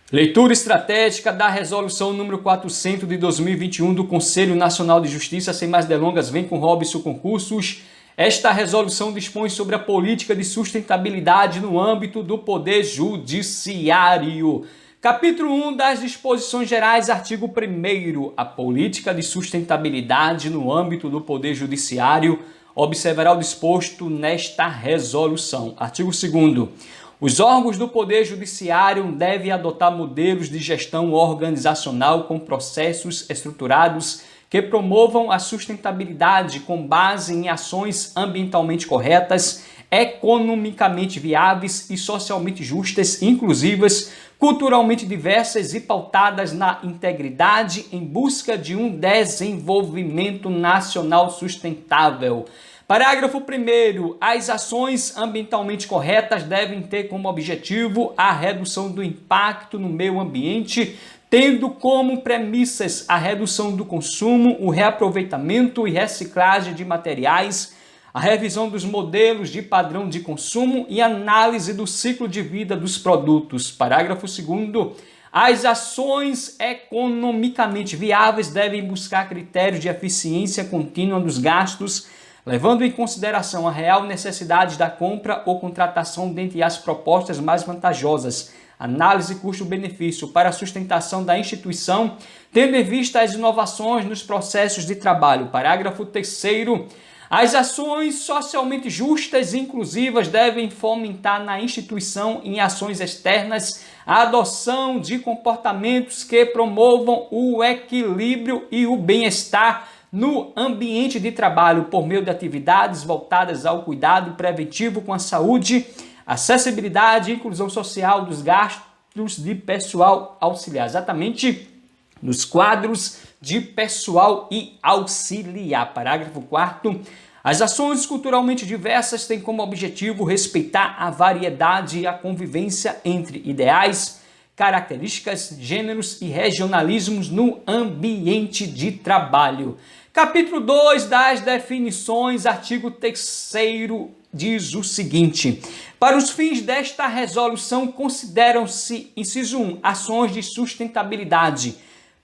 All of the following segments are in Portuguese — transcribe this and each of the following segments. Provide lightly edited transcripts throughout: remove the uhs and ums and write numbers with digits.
Leitura estratégica da resolução número 400 de 2021 do Conselho Nacional de Justiça. Sem mais delongas, vem com Robson Concursos. Esta resolução dispõe sobre a política de sustentabilidade no âmbito do Poder Judiciário. Capítulo 1 das disposições gerais, artigo 1º. A política de sustentabilidade no âmbito do Poder Judiciário observará o disposto nesta resolução. Artigo 2º. Os órgãos do Poder Judiciário devem adotar modelos de gestão organizacional com processos estruturados que promovam a sustentabilidade com base em ações ambientalmente corretas, economicamente viáveis e socialmente justas, inclusivas, culturalmente diversas e pautadas na integridade em busca de um desenvolvimento nacional sustentável. Parágrafo 1º. As ações ambientalmente corretas devem ter como objetivo a redução do impacto no meio ambiente, tendo como premissas a redução do consumo, o reaproveitamento e reciclagem de materiais, a revisão dos modelos de padrão de consumo e análise do ciclo de vida dos produtos. Parágrafo 2º. As ações economicamente viáveis devem buscar critérios de eficiência contínua dos gastos, levando em consideração a real necessidade da compra ou contratação dentre as propostas mais vantajosas, análise custo-benefício para a sustentação da instituição, tendo em vista as inovações nos processos de trabalho. Parágrafo 3º. As ações socialmente justas e inclusivas devem fomentar na instituição, em ações externas, a adoção de comportamentos que promovam o equilíbrio e o bem-estar no ambiente de trabalho por meio de atividades voltadas ao cuidado preventivo com a saúde, acessibilidade e inclusão social dos gastos de pessoal auxiliar, exatamente nos quadros de pessoal e auxiliar. Parágrafo 4º. As ações culturalmente diversas têm como objetivo respeitar a variedade e a convivência entre ideais, características, gêneros e regionalismos no ambiente de trabalho. Capítulo 2 das definições, artigo 3º, diz o seguinte: para os fins desta resolução, consideram-se, inciso 1, ações de sustentabilidade,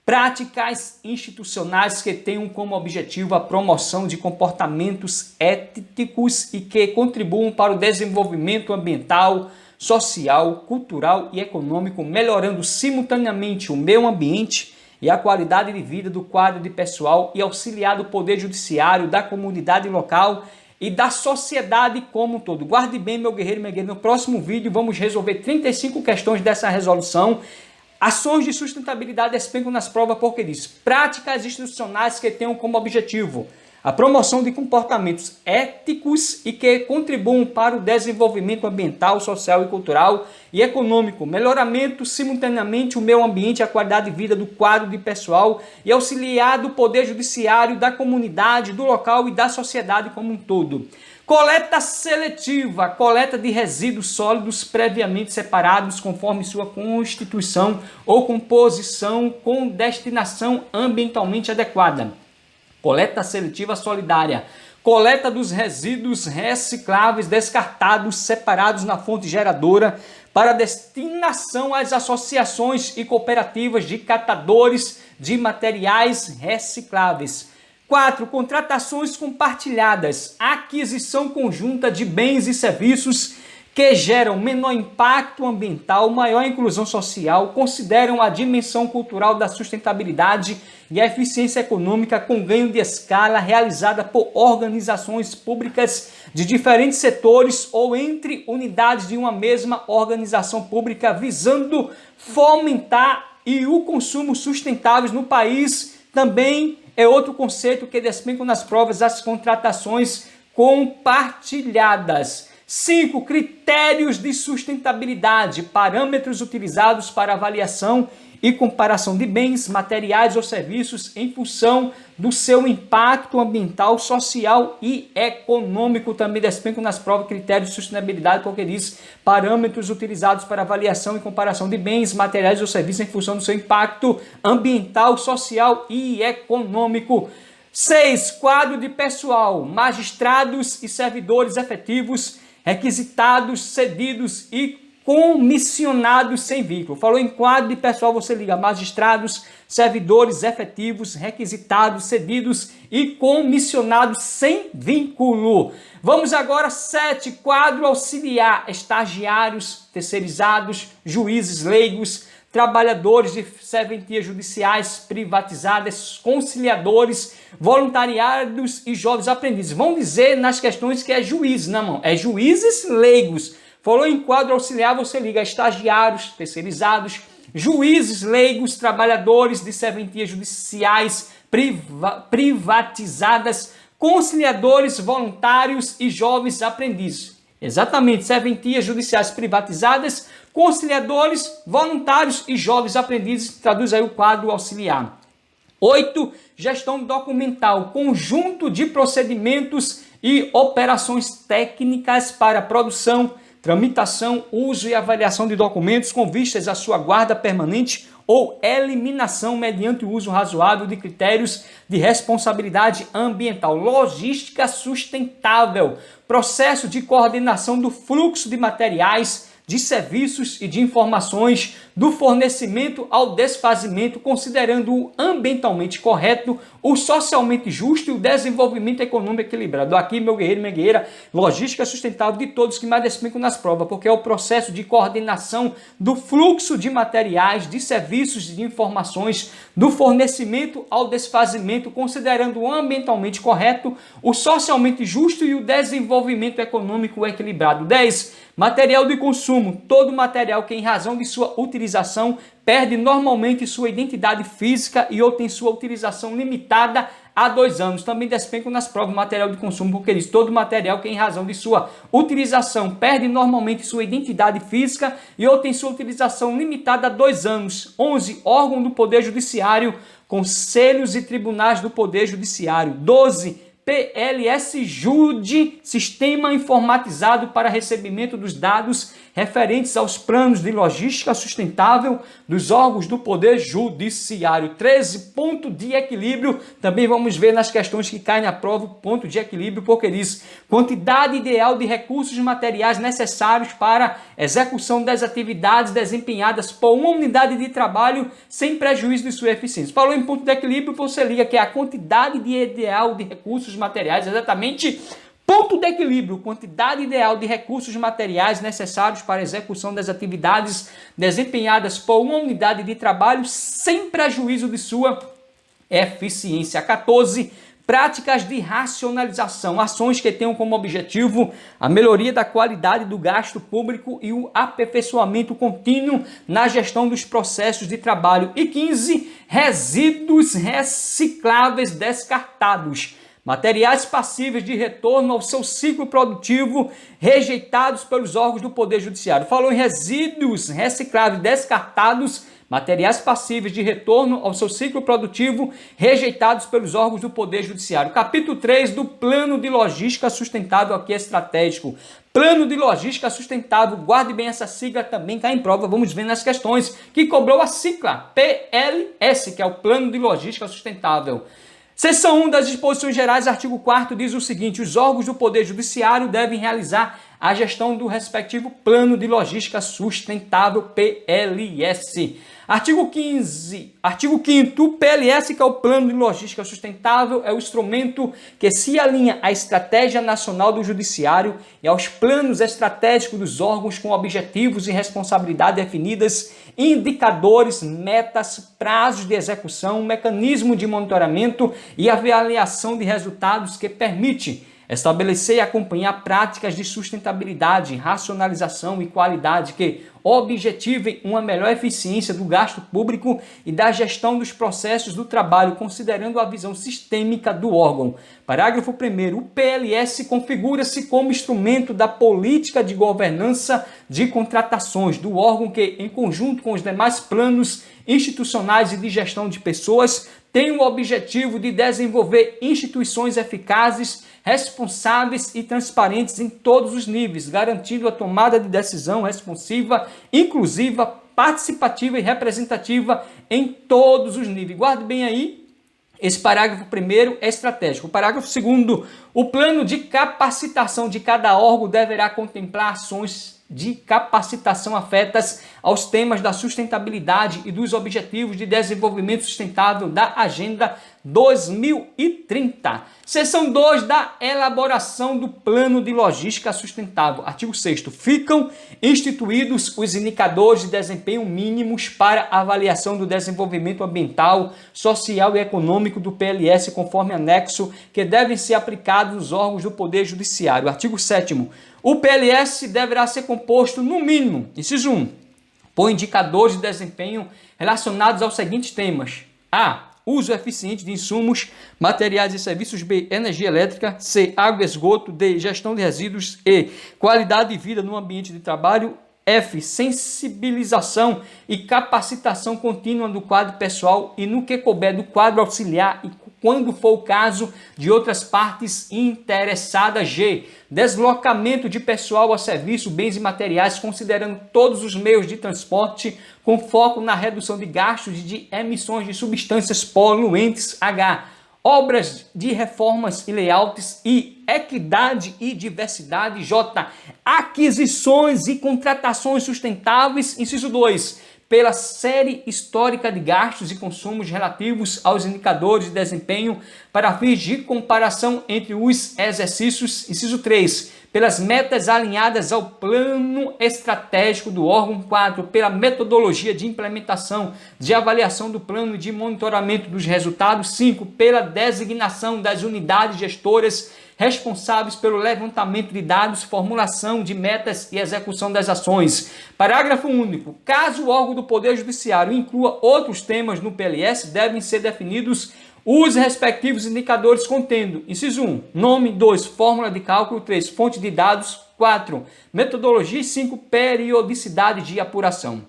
práticas institucionais que tenham como objetivo a promoção de comportamentos éticos e que contribuam para o desenvolvimento ambiental, social, cultural e econômico, melhorando simultaneamente o meio ambiente e a qualidade de vida do quadro de pessoal e auxiliar do Poder Judiciário, da comunidade local e da sociedade como um todo. Guarde bem, meu guerreiro e minha guerreira, no próximo vídeo vamos resolver 35 questões dessa resolução. Ações de sustentabilidade despencam nas provas porque diz práticas institucionais que tenham como objetivo a promoção de comportamentos éticos e que contribuam para o desenvolvimento ambiental, social e cultural e econômico, melhoramento simultaneamente o meio ambiente e a qualidade de vida do quadro de pessoal e auxiliar do Poder Judiciário, da comunidade, do local e da sociedade como um todo. Coleta seletiva, coleta de resíduos sólidos previamente separados conforme sua constituição ou composição com destinação ambientalmente adequada. Coleta seletiva solidária, coleta dos resíduos recicláveis descartados separados na fonte geradora para destinação às associações e cooperativas de catadores de materiais recicláveis. 4. Contratações compartilhadas, aquisição conjunta de bens e serviços que geram menor impacto ambiental, maior inclusão social, consideram a dimensão cultural da sustentabilidade e a eficiência econômica com ganho de escala realizada por organizações públicas de diferentes setores ou entre unidades de uma mesma organização pública, visando fomentar e o consumo sustentáveis no país. Também é outro conceito que despencam nas provas as contratações compartilhadas. 5. Critérios de sustentabilidade, parâmetros utilizados para avaliação e comparação de bens, materiais ou serviços em função do seu impacto ambiental, social e econômico. Também despencam nas provas critérios de sustentabilidade, porque diz parâmetros utilizados para avaliação e comparação de bens, materiais ou serviços em função do seu impacto ambiental, social e econômico. 6. Quadro de pessoal, magistrados e servidores efetivos, requisitados, cedidos e comissionados sem vínculo. Falou em quadro de pessoal, você liga magistrados, servidores efetivos, requisitados, cedidos e comissionados sem vínculo. Vamos agora 7, quadro auxiliar, estagiários, terceirizados, juízes leigos, trabalhadores de serventias judiciais privatizadas, conciliadores, voluntariados e jovens aprendizes. Vão dizer nas questões que é juízes, não, é juízes leigos. Falou em quadro auxiliar, você liga estagiários, terceirizados, juízes leigos, trabalhadores de serventias judiciais privatizadas, conciliadores, voluntários e jovens aprendizes. Exatamente, serventias judiciais privatizadas, conciliadores, voluntários e jovens aprendizes, traduz aí o quadro auxiliar. 8, gestão documental, conjunto de procedimentos e operações técnicas para produção, tramitação, uso e avaliação de documentos com vistas à sua guarda permanente ou eliminação mediante o uso razoável de critérios de responsabilidade ambiental. Logística sustentável, processo de coordenação do fluxo de materiais, de serviços e de informações do fornecimento ao desfazimento, considerando o ambientalmente correto, o socialmente justo e o desenvolvimento econômico equilibrado. Aqui, meu guerreiro, minha guerreira, logística sustentável de todos que mais explicam nas provas, porque é o processo de coordenação do fluxo de materiais, de serviços e de informações, do fornecimento ao desfazimento, considerando o ambientalmente correto, o socialmente justo e o desenvolvimento econômico equilibrado. 10. Material de consumo, todo material que em razão de sua utilização perde normalmente sua identidade física e ou tem sua utilização limitada a 2 anos. Também despencam nas provas material de consumo, porque diz todo material que em razão de sua utilização perde normalmente sua identidade física e ou tem sua utilização limitada a 2 anos. 11. Órgão do Poder Judiciário, conselhos e tribunais do Poder Judiciário. 12. PLS-JUD, Sistema Informatizado para Recebimento dos Dados referentes aos planos de logística sustentável dos órgãos do Poder Judiciário. 13, ponto de equilíbrio. Também vamos ver nas questões que caem na prova o ponto de equilíbrio, porque diz quantidade ideal de recursos materiais necessários para execução das atividades desempenhadas por uma unidade de trabalho sem prejuízo de sua eficiência. Falou em ponto de equilíbrio, você liga que é a quantidade ideal de recursos materiais, exatamente. Ponto de equilíbrio, quantidade ideal de recursos materiais necessários para a execução das atividades desempenhadas por uma unidade de trabalho sem prejuízo de sua eficiência. 14. Práticas de racionalização, ações que tenham como objetivo a melhoria da qualidade do gasto público e o aperfeiçoamento contínuo na gestão dos processos de trabalho. E 15. Resíduos recicláveis descartados. Materiais passíveis de retorno ao seu ciclo produtivo rejeitados pelos órgãos do Poder Judiciário. Falou em resíduos recicláveis descartados, materiais passíveis de retorno ao seu ciclo produtivo rejeitados pelos órgãos do Poder Judiciário. Capítulo 3 do Plano de Logística Sustentável, aqui é estratégico. Plano de Logística Sustentável, guarde bem essa sigla, também cai em prova, vamos ver nas questões, que cobrou a sigla PLS, que é o Plano de Logística Sustentável. Seção 1 das disposições gerais, artigo 4º, diz o seguinte: os órgãos do Poder Judiciário devem realizar a gestão do respectivo Plano de Logística Sustentável, PLS. Artigo 5º, o PLS, que é o Plano de Logística Sustentável, é o instrumento que se alinha à Estratégia Nacional do Judiciário e aos planos estratégicos dos órgãos com objetivos e responsabilidade definidas, indicadores, metas, prazos de execução, mecanismo de monitoramento e avaliação de resultados que permite estabelecer e acompanhar práticas de sustentabilidade, racionalização e qualidade que objetivem uma melhor eficiência do gasto público e da gestão dos processos do trabalho, considerando a visão sistêmica do órgão. Parágrafo 1º. O PLS configura-se como instrumento da política de governança de contratações do órgão que, em conjunto com os demais planos institucionais e de gestão de pessoas, tem o objetivo de desenvolver instituições eficazes, responsáveis e transparentes em todos os níveis, garantindo a tomada de decisão responsiva, inclusiva, participativa e representativa em todos os níveis. Guarde bem aí, esse parágrafo 1º é estratégico. O parágrafo 2º, o plano de capacitação de cada órgão deverá contemplar ações de capacitação afetas aos temas da sustentabilidade e dos Objetivos de Desenvolvimento Sustentável da Agenda 2030. Seção 2 da elaboração do Plano de Logística Sustentável. Artigo 6º. Ficam instituídos os indicadores de desempenho mínimos para avaliação do desenvolvimento ambiental, social e econômico do PLS, conforme anexo, que devem ser aplicados nos órgãos do Poder Judiciário. Artigo 7º. O PLS deverá ser composto, no mínimo, inciso 1, por indicadores de desempenho relacionados aos seguintes temas: A. Uso eficiente de insumos, materiais e serviços. B. Energia elétrica. C. Água e esgoto. D. Gestão de resíduos. E. Qualidade de vida no ambiente de trabalho. F. Sensibilização e capacitação contínua do quadro pessoal e, no que couber, do quadro auxiliar e, quando for o caso, de outras partes interessadas. G. Deslocamento de pessoal a serviço, bens e materiais, considerando todos os meios de transporte, com foco na redução de gastos e de emissões de substâncias poluentes. H. Obras de reformas e layouts e equidade e diversidade. J. Aquisições e contratações sustentáveis. Inciso 2. Pela série histórica de gastos e consumos relativos aos indicadores de desempenho para fins de comparação entre os exercícios. Inciso 3. Pelas metas alinhadas ao plano estratégico do órgão. 4. Pela metodologia de implementação, de avaliação do plano e de monitoramento dos resultados. 5. Pela designação das unidades gestoras responsáveis pelo levantamento de dados, formulação de metas e execução das ações. Parágrafo único. Caso o órgão do Poder Judiciário inclua outros temas no PLS, devem ser definidos os respectivos indicadores contendo: inciso 1, nome. 2, fórmula de cálculo. 3, fonte de dados. 4, metodologia. E 5, periodicidade de apuração.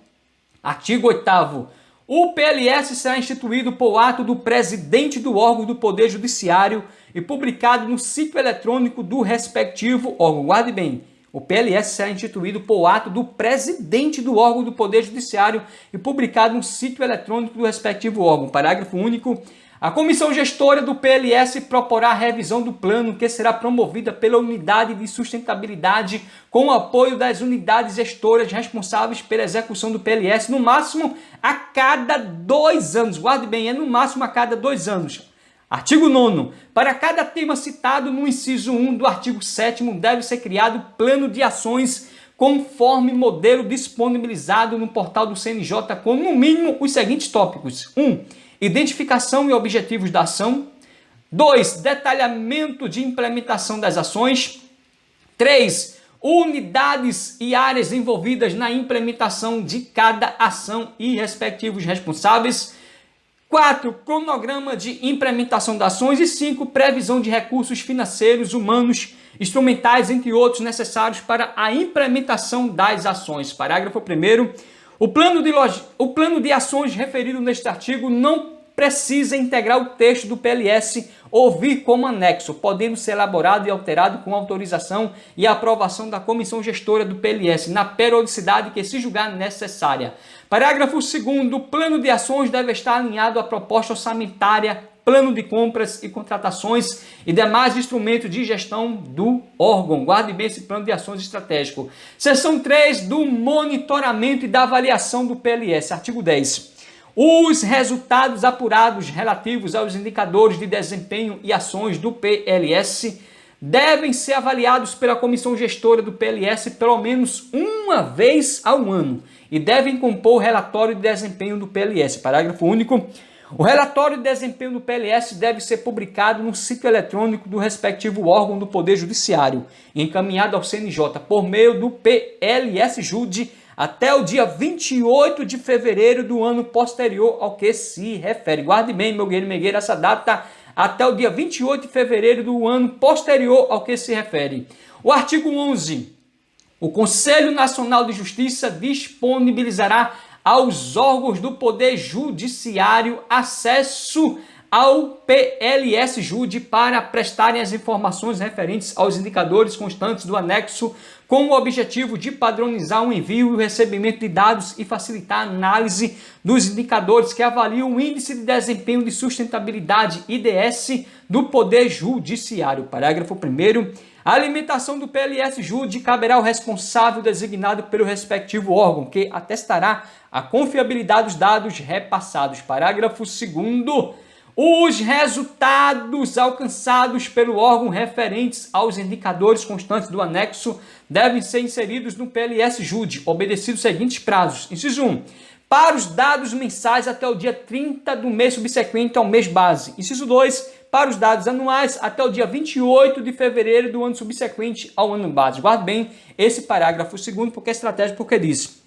Artigo 8º. O PLS será instituído por ato do presidente do órgão do Poder Judiciário e publicado no sítio eletrônico do respectivo órgão. Guarde bem, o PLS será instituído por ato do presidente do órgão do Poder Judiciário e publicado no sítio eletrônico do respectivo órgão. Parágrafo único. A comissão gestora do PLS proporá a revisão do plano, que será promovida pela unidade de sustentabilidade com o apoio das unidades gestoras responsáveis pela execução do PLS, no máximo a cada 2 anos. Guarde bem, é no máximo a cada 2 anos. Artigo 9º. Para cada tema citado no inciso 1 do artigo 7º, deve ser criado plano de ações conforme modelo disponibilizado no portal do CNJ com, no mínimo, os seguintes tópicos: 1. Identificação e objetivos da ação. 2. Detalhamento de implementação das ações. 3. Unidades e áreas envolvidas na implementação de cada ação e respectivos responsáveis. 4. Cronograma de implementação das ações. E 5. Previsão de recursos financeiros, humanos, instrumentais, entre outros, necessários para a implementação das ações. Parágrafo 1º. O plano de ações referido neste artigo não precisa integrar o texto do PLS ou vir como anexo, podendo ser elaborado e alterado com autorização e aprovação da comissão gestora do PLS, na periodicidade que se julgar necessária. Parágrafo 2º. O plano de ações deve estar alinhado à proposta orçamentária, plano de compras e contratações e demais instrumentos de gestão do órgão. Guarde bem esse plano de ações estratégico. Seção 3 do monitoramento e da avaliação do PLS. Artigo 10. Os resultados apurados relativos aos indicadores de desempenho e ações do PLS devem ser avaliados pela comissão gestora do PLS pelo menos uma vez ao ano e devem compor o relatório de desempenho do PLS. Parágrafo único. O relatório de desempenho do PLS deve ser publicado no sítio eletrônico do respectivo órgão do Poder Judiciário, encaminhado ao CNJ por meio do PLS-JUD até o dia 28 de fevereiro do ano posterior ao que se refere. Guarde bem, meu guerreiro, essa data, até o dia 28 de fevereiro do ano posterior ao que se refere. O artigo 11. O Conselho Nacional de Justiça disponibilizará aos órgãos do Poder Judiciário acesso ao PLS-JUD para prestarem as informações referentes aos indicadores constantes do anexo com o objetivo de padronizar o envio e o recebimento de dados e facilitar a análise dos indicadores que avaliam o Índice de Desempenho de Sustentabilidade, IDS, do Poder Judiciário. Parágrafo 1º. A alimentação do PLS-JUD caberá ao responsável designado pelo respectivo órgão, que atestará a confiabilidade dos dados repassados. Parágrafo 2º. Os resultados alcançados pelo órgão referentes aos indicadores constantes do anexo devem ser inseridos no PLS-JUD, obedecidos os seguintes prazos. Inciso 1. Para os dados mensais até o dia 30 do mês subsequente ao mês base. Inciso 2. Para os dados anuais até o dia 28 de fevereiro do ano subsequente ao ano base. Guarde bem esse parágrafo 2º, porque é estratégico, porque diz: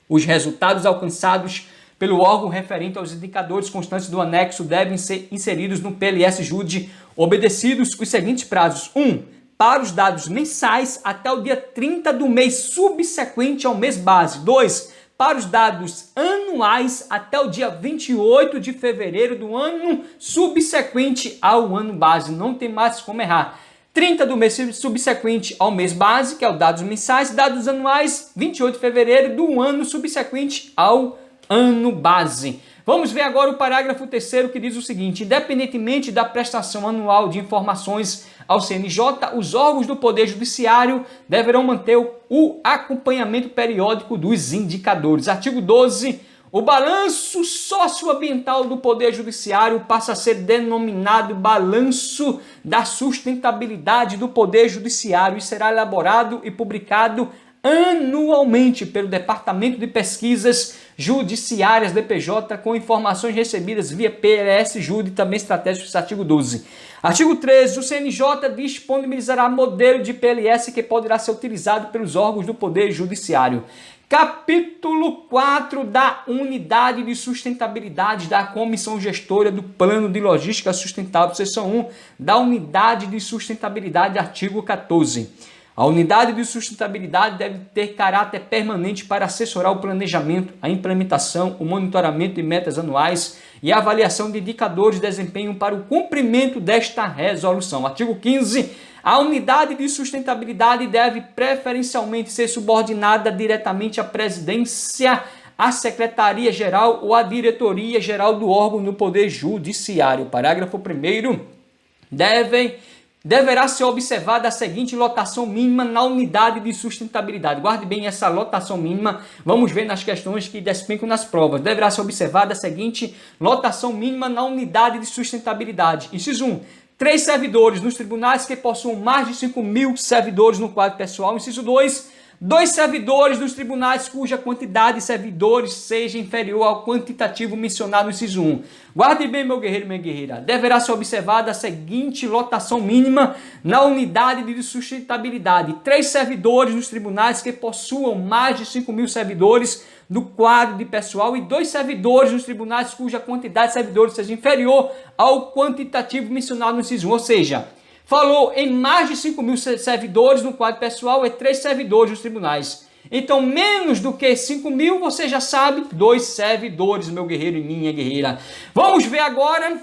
os resultados alcançados pelo órgão referente aos indicadores constantes do anexo devem ser inseridos no PLS-JUD, obedecidos os seguintes prazos. 1. Para os dados mensais até o dia 30 do mês subsequente ao mês base. 2. Para os dados anuais até o dia 28 de fevereiro do ano subsequente ao ano base. Não tem mais como errar. 30 do mês subsequente ao mês base, que é o dados mensais, dados anuais, 28 de fevereiro do ano subsequente ao ano base. Vamos ver agora o parágrafo 3º, que diz o seguinte: independentemente da prestação anual de informações ao CNJ, os órgãos do Poder Judiciário deverão manter o acompanhamento periódico dos indicadores. Artigo 12. O balanço socioambiental do Poder Judiciário passa a ser denominado Balanço da Sustentabilidade do Poder Judiciário e será elaborado e publicado anualmente pelo Departamento de Pesquisas Judiciárias DPJ, com informações recebidas via PLS-JUD, também estratégico, artigo 12. Artigo 13. O CNJ disponibilizará modelo de PLS que poderá ser utilizado pelos órgãos do Poder Judiciário. Capítulo 4 da Unidade de Sustentabilidade da Comissão Gestora do Plano de Logística Sustentável, seção 1 da Unidade de Sustentabilidade, artigo 14. A unidade de sustentabilidade deve ter caráter permanente para assessorar o planejamento, a implementação, o monitoramento de metas anuais e a avaliação de indicadores de desempenho para o cumprimento desta resolução. Artigo 15. A unidade de sustentabilidade deve preferencialmente ser subordinada diretamente à presidência, à secretaria-geral ou à diretoria-geral do órgão no Poder Judiciário. Parágrafo 1º. Deverá ser observada a seguinte lotação mínima na unidade de sustentabilidade. Guarde bem essa lotação mínima, vamos ver nas questões que despencam nas provas. Deverá ser observada a seguinte lotação mínima na unidade de sustentabilidade. Inciso 1. 3 servidores nos tribunais que possuam mais de 5.000 servidores no quadro pessoal. Inciso 2. 2 servidores dos tribunais cuja quantidade de servidores seja inferior ao quantitativo mencionado no inciso 1. Guarde bem, meu guerreiro e minha guerreira. Deverá ser observada a seguinte lotação mínima na unidade de sustentabilidade. 3 servidores nos tribunais que possuam mais de 5.000 servidores do quadro de pessoal e 2 servidores nos tribunais cuja quantidade de servidores seja inferior ao quantitativo mencionado no inciso 1. Ou seja, falou em mais de 5.000 servidores no quadro pessoal e 3 servidores nos tribunais. Então, menos do que 5.000, você já sabe, 2 servidores, meu guerreiro e minha guerreira. Vamos ver agora,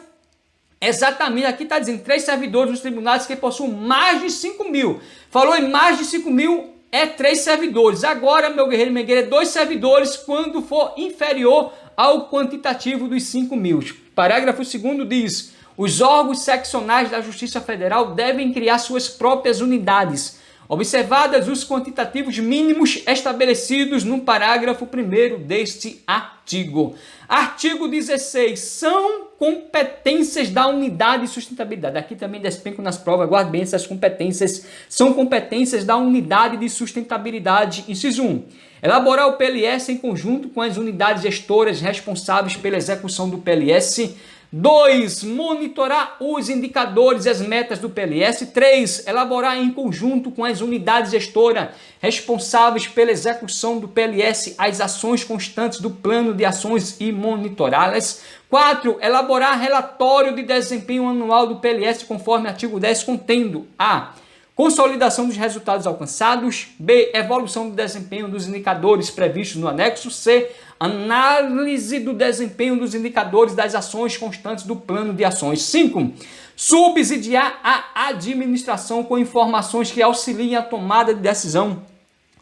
exatamente, aqui está dizendo 3 servidores nos tribunais que possuem mais de 5.000. Falou em mais de 5.000, é 3 servidores. Agora, meu guerreiro e minha guerreira, 2 servidores quando for inferior ao quantitativo dos 5.000. Parágrafo 2º diz: os órgãos seccionais da Justiça Federal devem criar suas próprias unidades, observadas os quantitativos mínimos estabelecidos no parágrafo 1º deste artigo. Artigo 16. São competências da unidade de sustentabilidade. Aqui também despenco nas provas, guarde bem essas competências. São competências da unidade de sustentabilidade. Inciso 1. Elaborar o PLS em conjunto com as unidades gestoras responsáveis pela execução do PLS. 2. Monitorar os indicadores e as metas do PLS. 3. Elaborar em conjunto com as unidades gestoras responsáveis pela execução do PLS as ações constantes do plano de ações e monitorá-las. 4. Elaborar relatório de desempenho anual do PLS conforme artigo 10, contendo a consolidação dos resultados alcançados. B. Evolução do desempenho dos indicadores previstos no anexo. C. Análise do desempenho dos indicadores das ações constantes do plano de ações. 5. Subsidiar a administração com informações que auxiliem a tomada de decisão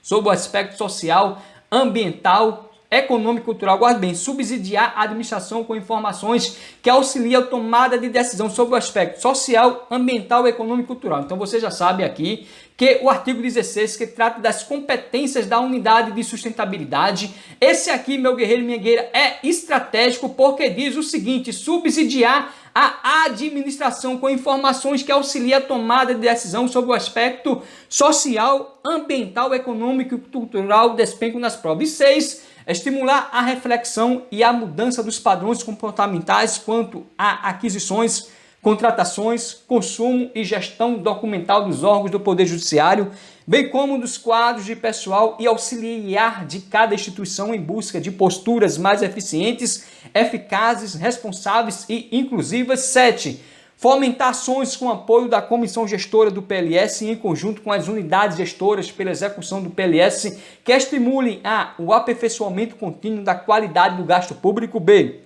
sobre o aspecto social, ambiental econômico e cultural. Guarde bem, subsidiar a administração com informações que auxiliam a tomada de decisão sobre o aspecto social, ambiental, econômico e cultural. Então você já sabe aqui que o artigo 16, que trata das competências da unidade de sustentabilidade, esse aqui, meu guerreiro e minha guerreira, é estratégico porque diz o seguinte: subsidiar a administração com informações que auxiliam a tomada de decisão sobre o aspecto social, ambiental, econômico e cultural despenco nas provas. E 6, estimular a reflexão e a mudança dos padrões comportamentais quanto a aquisições, contratações, consumo e gestão documental dos órgãos do Poder Judiciário, bem como dos quadros de pessoal e auxiliar de cada instituição em busca de posturas mais eficientes, eficazes, responsáveis e inclusivas. 7. Fomentar ações com apoio da Comissão Gestora do PLS em conjunto com as unidades gestoras pela execução do PLS que estimulem o aperfeiçoamento contínuo da qualidade do gasto público. B.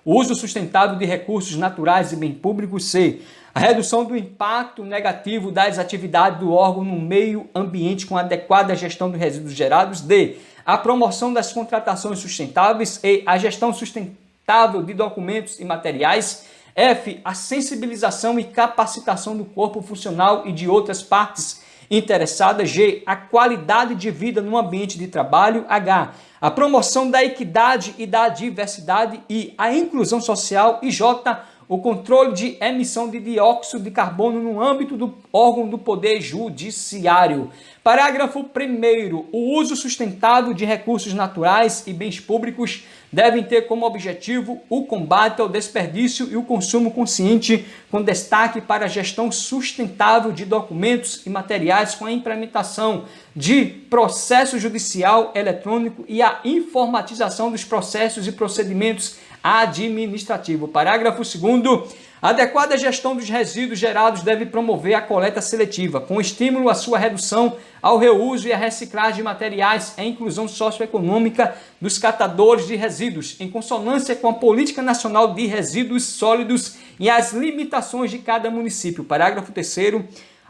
O uso sustentável de recursos naturais e bem públicos. C. A redução do impacto negativo das atividades do órgão no meio ambiente com adequada gestão dos resíduos gerados. D. A promoção das contratações sustentáveis. E. A gestão sustentável de documentos e materiais. F. A sensibilização e capacitação do corpo funcional e de outras partes interessadas. G. A qualidade de vida no ambiente de trabalho. H. A promoção da equidade e da diversidade. I. A inclusão social. E J. O controle de emissão de dióxido de carbono no âmbito do órgão do Poder Judiciário. Parágrafo 1º. O uso sustentável de recursos naturais e bens públicos devem ter como objetivo o combate ao desperdício e o consumo consciente, com destaque para a gestão sustentável de documentos e materiais com a implementação de processo judicial eletrônico e a informatização dos processos e procedimentos administrativos. Parágrafo 2º. A adequada gestão dos resíduos gerados deve promover a coleta seletiva, com estímulo à sua redução, ao reuso e à reciclagem de materiais e a inclusão socioeconômica dos catadores de resíduos, em consonância com a Política Nacional de Resíduos Sólidos e as limitações de cada município. Parágrafo 3º.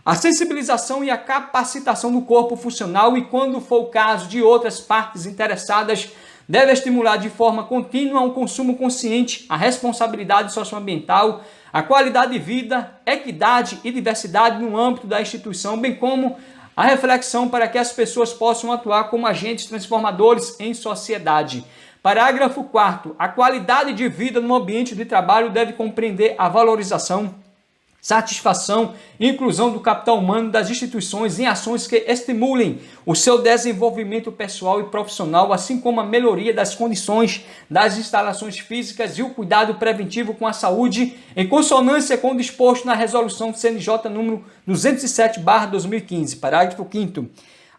A sensibilização e a capacitação do corpo funcional e, quando for o caso de outras partes interessadas, deve estimular de forma contínua um consumo consciente, a responsabilidade socioambiental, a qualidade de vida, equidade e diversidade no âmbito da instituição, bem como a reflexão para que as pessoas possam atuar como agentes transformadores em sociedade. Parágrafo 4º. A qualidade de vida no ambiente de trabalho deve compreender a valorização, satisfação e inclusão do capital humano das instituições em ações que estimulem o seu desenvolvimento pessoal e profissional, assim como a melhoria das condições das instalações físicas e o cuidado preventivo com a saúde, em consonância com o disposto na Resolução CNJ número 207/2015. Parágrafo 5º.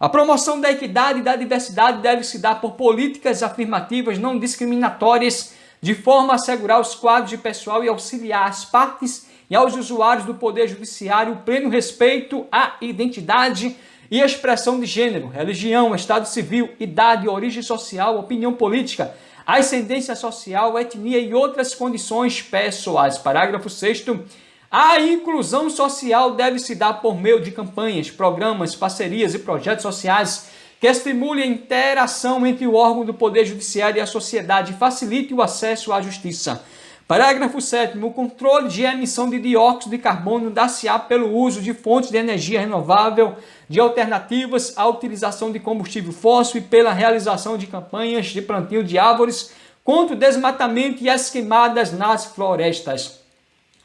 A promoção da equidade e da diversidade deve se dar por políticas afirmativas não discriminatórias, de forma a assegurar os quadros de pessoal e auxiliar as partes e aos usuários do Poder Judiciário o pleno respeito à identidade e expressão de gênero, religião, estado civil, idade, origem social, opinião política, ascendência social, etnia e outras condições pessoais. Parágrafo 6º. A inclusão social deve se dar por meio de campanhas, programas, parcerias e projetos sociais que estimulem a interação entre o órgão do Poder Judiciário e a sociedade e facilite o acesso à justiça. Parágrafo 7º. O controle de emissão de dióxido de carbono dar-se-á pelo uso de fontes de energia renovável, de alternativas à utilização de combustível fóssil e pela realização de campanhas de plantio de árvores contra o desmatamento e as queimadas nas florestas.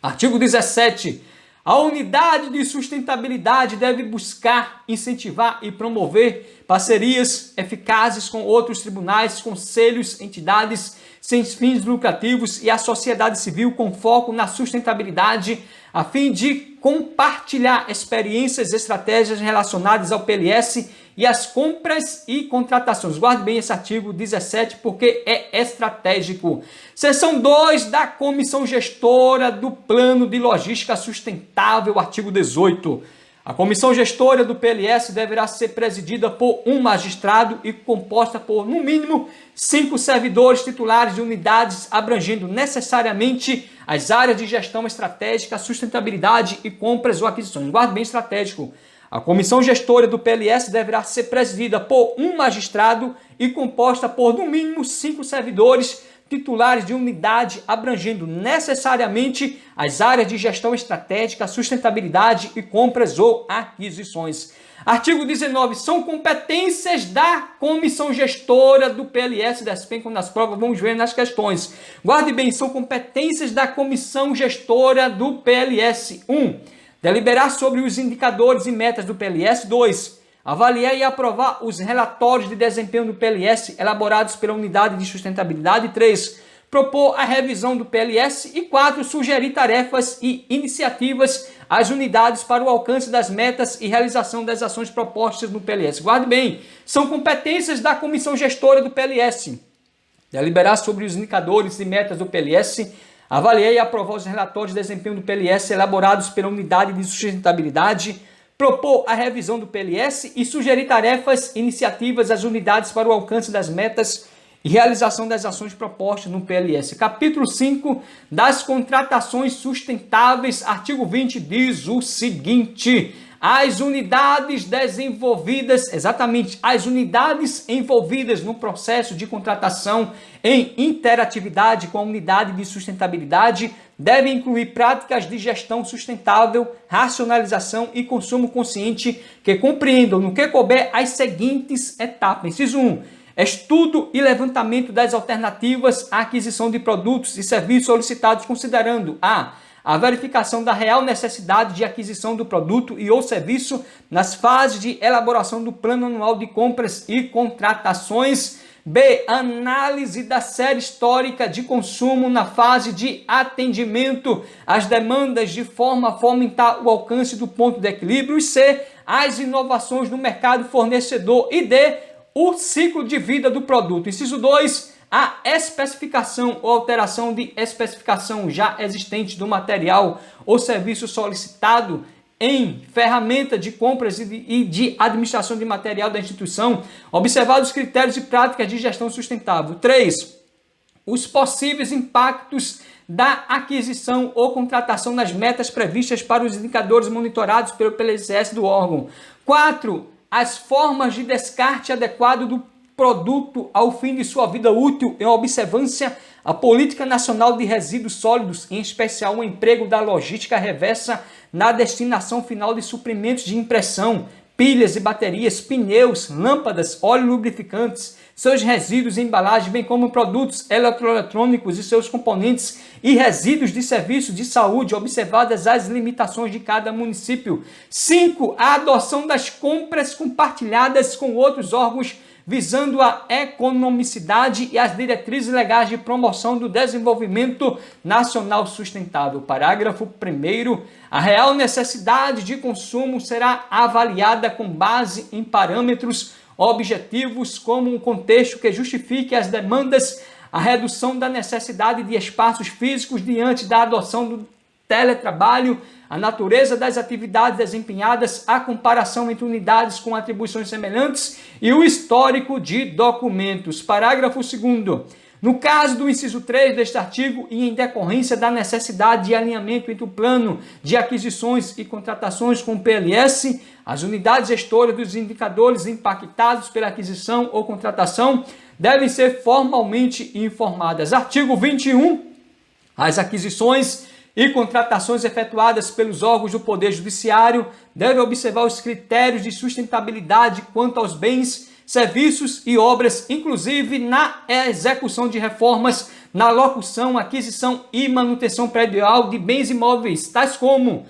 Artigo 17. A unidade de sustentabilidade deve buscar, incentivar e promover parcerias eficazes com outros tribunais, conselhos, entidades sem fins lucrativos e a sociedade civil com foco na sustentabilidade, a fim de compartilhar experiências e estratégias relacionadas ao PLS e às compras e contratações. Guarde bem esse artigo 17 porque é estratégico. Seção 2 da Comissão Gestora do Plano de Logística Sustentável, artigo 18. A comissão gestora do PLS deverá ser presidida por um magistrado e composta por, no mínimo, 5 servidores titulares de unidades abrangendo necessariamente as áreas de gestão estratégica, sustentabilidade e compras ou aquisições. Guarde bem estratégico. A comissão gestora do PLS deverá ser presidida por um magistrado e composta por, no mínimo, 5 servidores titulares de unidade, abrangendo necessariamente as áreas de gestão estratégica, sustentabilidade e compras ou aquisições. Artigo 19. São competências da comissão gestora do PLS da SPEM, nas provas, vamos ver nas questões. Guarde bem, são competências da comissão gestora do PLS. 1. Deliberar sobre os indicadores e metas do PLS. 2. Avaliar e aprovar os relatórios de desempenho do PLS elaborados pela unidade de sustentabilidade. 3. Propor a revisão do PLS. E 4. Sugerir tarefas e iniciativas às unidades para o alcance das metas e realização das ações propostas no PLS. Guarde bem, são competências da comissão gestora do PLS. Deliberar sobre os indicadores e metas do PLS. Avaliar e aprovar os relatórios de desempenho do PLS elaborados pela unidade de sustentabilidade. Propor a revisão do PLS e sugerir tarefas e iniciativas às unidades para o alcance das metas e realização das ações propostas no PLS. Capítulo 5 das contratações sustentáveis, artigo 20, diz o seguinte: as unidades desenvolvidas, exatamente, as unidades envolvidas no processo de contratação em interatividade com a unidade de sustentabilidade devem incluir práticas de gestão sustentável, racionalização e consumo consciente que compreendam, no que couber, as seguintes etapas. Inciso 1. Estudo e levantamento das alternativas à aquisição de produtos e serviços solicitados, considerando a verificação da real necessidade de aquisição do produto e ou serviço nas fases de elaboração do plano anual de compras e contratações. B. Análise da série histórica de consumo na fase de atendimento às demandas de forma a fomentar o alcance do ponto de equilíbrio. E C. As inovações no mercado fornecedor. E D. O ciclo de vida do produto. Inciso 2. A especificação ou alteração de especificação já existente do material ou serviço solicitado em ferramenta de compras e de administração de material da instituição, observados os critérios e práticas de gestão sustentável. 3. Os possíveis impactos da aquisição ou contratação nas metas previstas para os indicadores monitorados pelo PLS do órgão. 4. As formas de descarte adequado do produto ao fim de sua vida útil, em observância à Política Nacional de Resíduos Sólidos, em especial o emprego da logística reversa na destinação final de suprimentos de impressão, pilhas e baterias, pneus, lâmpadas, óleo lubrificantes, seus resíduos e embalagens, bem como produtos eletroeletrônicos e seus componentes e resíduos de serviços de saúde, observadas as limitações de cada município. 5. A adoção das compras compartilhadas com outros órgãos visando a economicidade e as diretrizes legais de promoção do desenvolvimento nacional sustentável. Parágrafo 1º. A real necessidade de consumo será avaliada com base em parâmetros objetivos como um contexto que justifique as demandas, a redução da necessidade de espaços físicos diante da adoção do teletrabalho, a natureza das atividades desempenhadas, a comparação entre unidades com atribuições semelhantes e o histórico de documentos. Parágrafo 2º. No caso do inciso 3 deste artigo e em decorrência da necessidade de alinhamento entre o plano de aquisições e contratações com o PLS, as unidades gestoras dos indicadores impactados pela aquisição ou contratação devem ser formalmente informadas. Artigo 21. As aquisições e contratações efetuadas pelos órgãos do Poder Judiciário devem observar os critérios de sustentabilidade quanto aos bens, serviços e obras, inclusive na execução de reformas, na locução, aquisição e manutenção predial de bens imóveis, tais como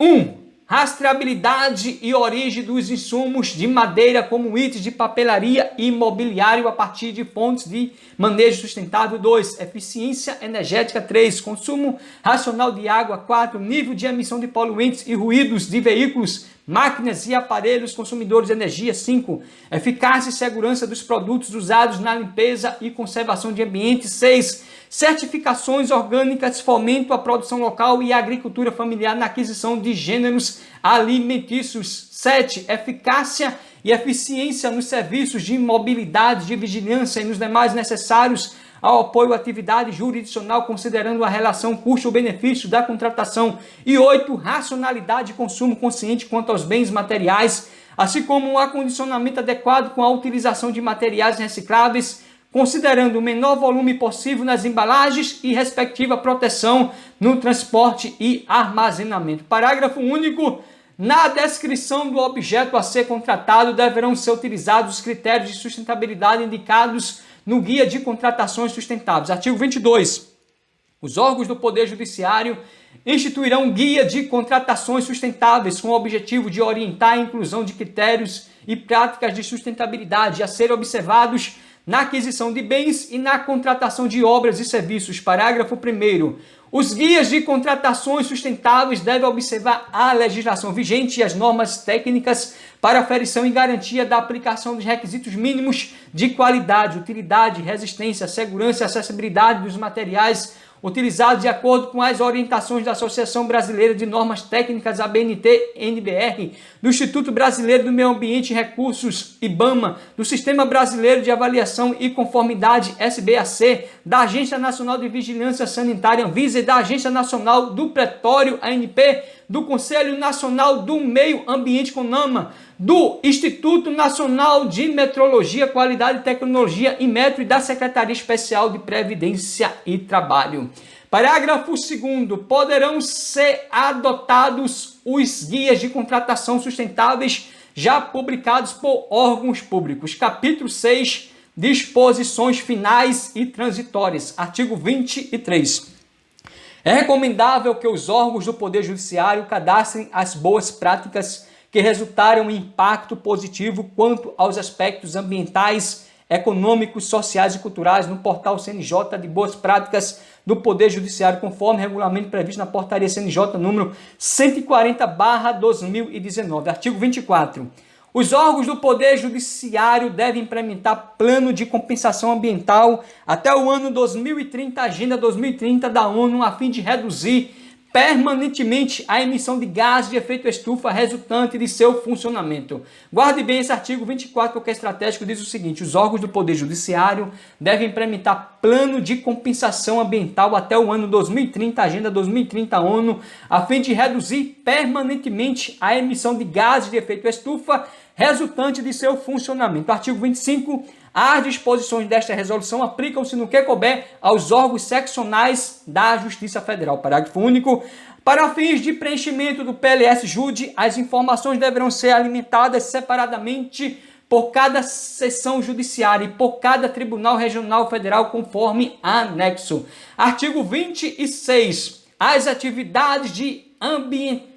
1. Rastreabilidade e origem dos insumos de madeira como itens de papelaria e imobiliário a partir de fontes de manejo sustentável. 2. Eficiência energética. 3. Consumo racional de água. 4. Nível de emissão de poluentes e ruídos de veículos, máquinas e aparelhos consumidores de energia. 5. Eficácia e segurança dos produtos usados na limpeza e conservação de ambiente. 6. Certificações orgânicas, fomento à produção local e à agricultura familiar na aquisição de gêneros alimentícios. 7. Eficácia e eficiência nos serviços de mobilidade, de vigilância e nos demais necessários ao apoio à atividade jurisdicional, considerando a relação custo-benefício da contratação. E 8, racionalidade de consumo consciente quanto aos bens materiais, assim como um acondicionamento adequado com a utilização de materiais recicláveis, considerando o menor volume possível nas embalagens e respectiva proteção no transporte e armazenamento. Parágrafo único. Na descrição do objeto a ser contratado, deverão ser utilizados os critérios de sustentabilidade indicados no Guia de Contratações Sustentáveis. Artigo 22. Os órgãos do Poder Judiciário instituirão guia de contratações sustentáveis com o objetivo de orientar a inclusão de critérios e práticas de sustentabilidade a serem observados na aquisição de bens e na contratação de obras e serviços. Parágrafo 1º. Os guias de contratações sustentáveis devem observar a legislação vigente e as normas técnicas para aferição e garantia da aplicação dos requisitos mínimos de qualidade, utilidade, resistência, segurança e acessibilidade dos materiais utilizados de acordo com as orientações da Associação Brasileira de Normas Técnicas, ABNT-NBR, do Instituto Brasileiro do Meio Ambiente e Recursos, IBAMA, do Sistema Brasileiro de Avaliação e Conformidade, SBAC, da Agência Nacional de Vigilância Sanitária, Anvisa, e da Agência Nacional do Petróleo, ANP, do Conselho Nacional do Meio Ambiente, CONAMA, do Instituto Nacional de Metrologia, Qualidade e Tecnologia, INMETRO, e da Secretaria Especial de Previdência e Trabalho. Parágrafo 2º. Poderão ser adotados os guias de contratação sustentáveis já publicados por órgãos públicos. Capítulo 6. Disposições finais e transitórias. Artigo 23. É recomendável que os órgãos do Poder Judiciário cadastrem as boas práticas que resultaram em impacto positivo quanto aos aspectos ambientais, econômicos, sociais e culturais no portal CNJ de Boas Práticas do Poder Judiciário, conforme regulamento previsto na portaria CNJ número 140/2019. Artigo 24. Os órgãos do Poder Judiciário devem implementar plano de compensação ambiental até o ano 2030, Agenda 2030 da ONU, a fim de reduzir permanentemente a emissão de gases de efeito estufa resultante de seu funcionamento. Guarde bem esse artigo 24, porque é estratégico, diz o seguinte: os órgãos do Poder Judiciário devem implementar plano de compensação ambiental até o ano 2030, Agenda 2030 ONU, a fim de reduzir permanentemente a emissão de gases de efeito estufa resultante de seu funcionamento. Artigo 25. As disposições desta resolução aplicam-se no que couber aos órgãos seccionais da Justiça Federal. Parágrafo único. Para fins de preenchimento do PLS-JUD, as informações deverão ser alimentadas separadamente por cada seção judiciária e por cada Tribunal Regional Federal, conforme anexo. Artigo 26. As atividades de ambientação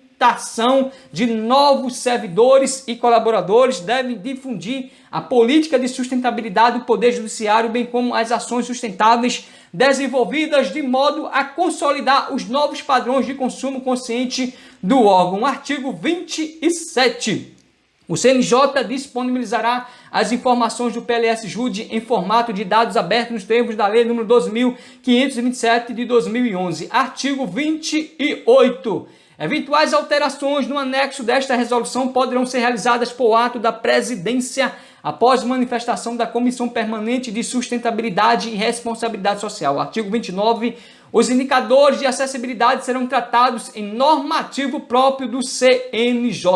de novos servidores e colaboradores devem difundir a política de sustentabilidade do Poder Judiciário, bem como as ações sustentáveis desenvolvidas de modo a consolidar os novos padrões de consumo consciente do órgão. Artigo 27. O CNJ disponibilizará as informações do PLS-JUD em formato de dados abertos nos termos da Lei nº 12.527 de 2011. Artigo 28. Eventuais alterações no anexo desta resolução poderão ser realizadas por ato da Presidência após manifestação da Comissão Permanente de Sustentabilidade e Responsabilidade Social. Artigo 29. Os indicadores de acessibilidade serão tratados em normativo próprio do CNJ.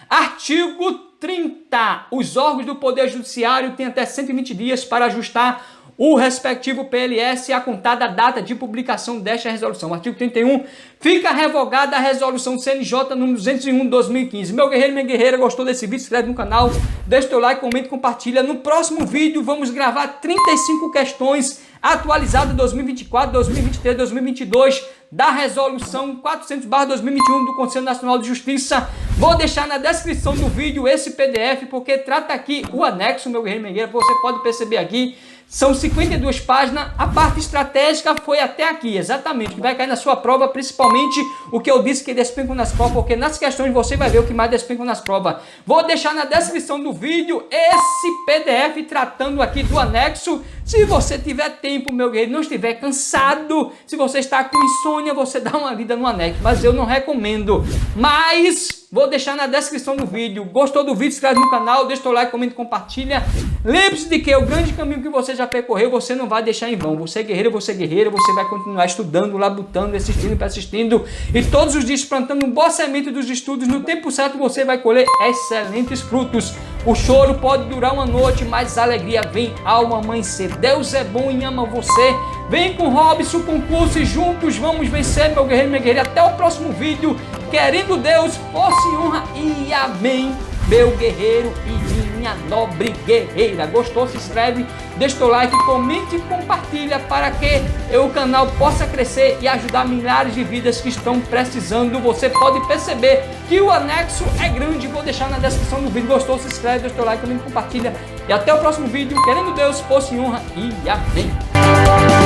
Artigo 30. Os órgãos do Poder Judiciário têm até 120 dias para ajustar o respectivo PLS a contar da data de publicação desta resolução. Artigo 31. Fica revogada a resolução CNJ número 201 de 2015. Meu guerreiro e minha guerreira, gostou desse vídeo? Se inscreve no canal, deixa o teu like, comenta e compartilha. No próximo vídeo vamos gravar 35 questões atualizadas de 2024, 2023, 2022 da resolução 400/2021 do Conselho Nacional de Justiça. Vou deixar na descrição do vídeo esse PDF, porque trata aqui o anexo, meu guerreiro e minha guerreira. Você pode perceber aqui, são 52 páginas, a parte estratégica foi até aqui, exatamente, que vai cair na sua prova, principalmente o que eu disse que despencam nas provas, porque nas questões você vai ver o que mais despencam nas provas. Vou deixar na descrição do vídeo esse PDF tratando aqui do anexo. Se você tiver tempo, meu guerreiro, não estiver cansado, se você está com insônia, você dá uma lida no anexo, mas eu não recomendo. Mas vou deixar na descrição do vídeo. Gostou do vídeo? Se inscreve no canal, deixa o teu like, comenta, compartilha. Lembre-se de que o grande caminho que você já percorreu, você não vai deixar em vão. Você é guerreiro, você é guerreira, você vai continuar estudando, labutando, assistindo, persistindo e todos os dias plantando um boa semente dos estudos. No tempo certo você vai colher excelentes frutos. O choro pode durar uma noite, mas a alegria vem ao amanhecer. Deus é bom e ama você. Vem com Robson Concurso e juntos vamos vencer, meu guerreiro, minha guerreira. Até o próximo vídeo. Querendo Deus, força e honra e amém, meu guerreiro e minha nobre guerreira. Gostou? Se inscreve, deixa o like, comente e compartilha para que o canal possa crescer e ajudar milhares de vidas que estão precisando. Você pode perceber que o anexo é grande, vou deixar na descrição do vídeo. Gostou? Se inscreve, deixa o like, comente, compartilha e até o próximo vídeo. Querendo Deus, força e honra e amém.